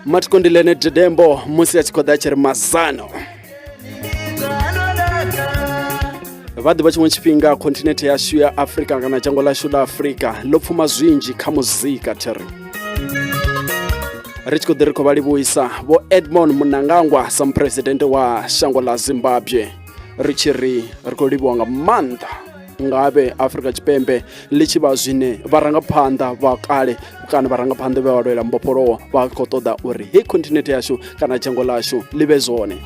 matikondilene dedembo musi achikoda chiri mazano vadhi vachimwe chipinga kontinente yashu ya Africa kana jango lashu la Africa lopfuma zwinji kha muzika tiri richikodereko valivuisa vo Emmerson Mnangagwa some president wa shango la Zimbabwe richiri rikoliviwa nga manda ngabe Africa Chipembe lichiva zwine varangaphanḓa va kale kana varangaphanḓa ve walwela mbopolowo va khou ṱoḓa uri hei kontinente yashu kana jango lashu live zwone.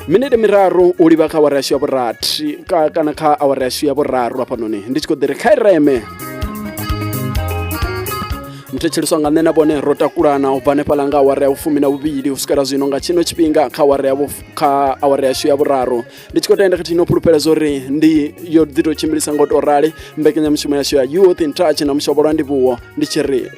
Minete miraru u livha kha awara yashu ya vhurathi kana kha awara yashu ya vhuraru hafhanoni ndi tshi khou ḓiri kha ireme mthetsheliswa nga nṋe na vhone ro takulana u bva hanefhaḽa nga awara ya vhufumi na vhuvhili u swikela zwino nga tshino tshifhinga kha awara yashu ya vhuraru ndi tshi khou tenda khathihi no phulupheledza uri ndi yo ḓi tou tshimbilisa nga u tou rali mbekanyamushumo yashu ya Youth in Touch na mushavho lwa ndivhuwo ndi tshi ri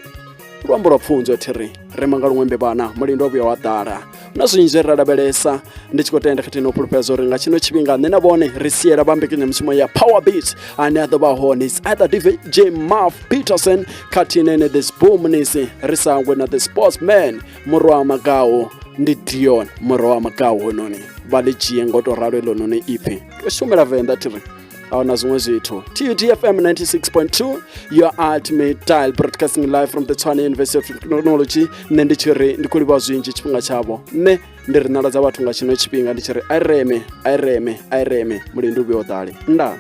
luambo lwa pfunzo thiri rema nga luṅwembe vhana mulindo wa vhuya wa ḓala na zwinzhi zwe ra lavhelesa ndi tshi khou tenda khathihi no phulupheledza uri nga tshino tshifhinga nṋe na vhone ri siela vha mbekanyamushumo ya Power Beat ane a ḓo vha hone is either DJ Muff Peterson khathihi nene the spoomnisi ri sangwe na the sportsman murwa wa magau ndi Dion murwa wa magau hononi vha ḽi dzhie ngo tou ralo elononi iphi to shumela venḓa thiri na zwiṅwe zwithu TUTFM 96.2 your ultimate dial broadcasting live from the Tshwane University of Technology nne ndi tshiri ndi khou livha zwinzhi tshifhinga tshavho nne ndi ri naladza vhathu nga tshino tshifhinga ndi tshiri a ireme mulindu vhuyo ḓale nda